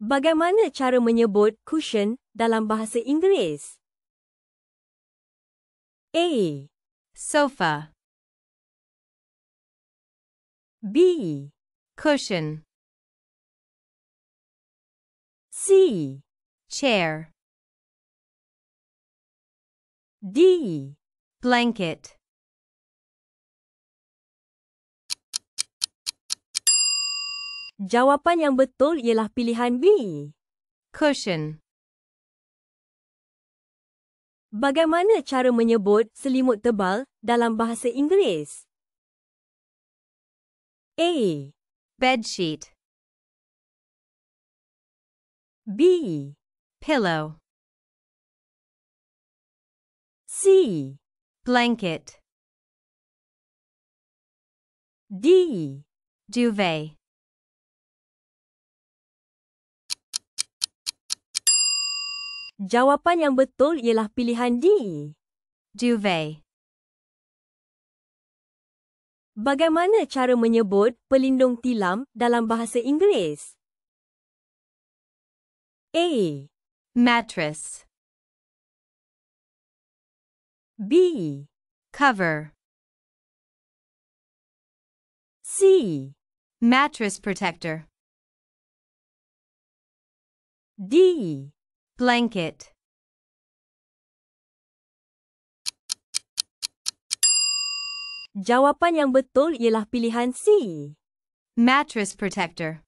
Bagaimana cara menyebut cushion dalam bahasa Inggeris? A, sofa, B, cushion, C, chair, D. blanket. Jawapan yang betul ialah pilihan B. Cushion. Bagaimana cara menyebut selimut tebal dalam bahasa Inggeris? A, Bedsheet. B, Pillow. C, Blanket. D. Duvet. Jawapan yang betul ialah pilihan D. Duvet. Bagaimana cara menyebut pelindung tilam dalam bahasa Inggeris? A, Mattress. B, Cover. C, Mattress protector. D. Blanket. Jawapan yang betul ialah pilihan C. Mattress protector.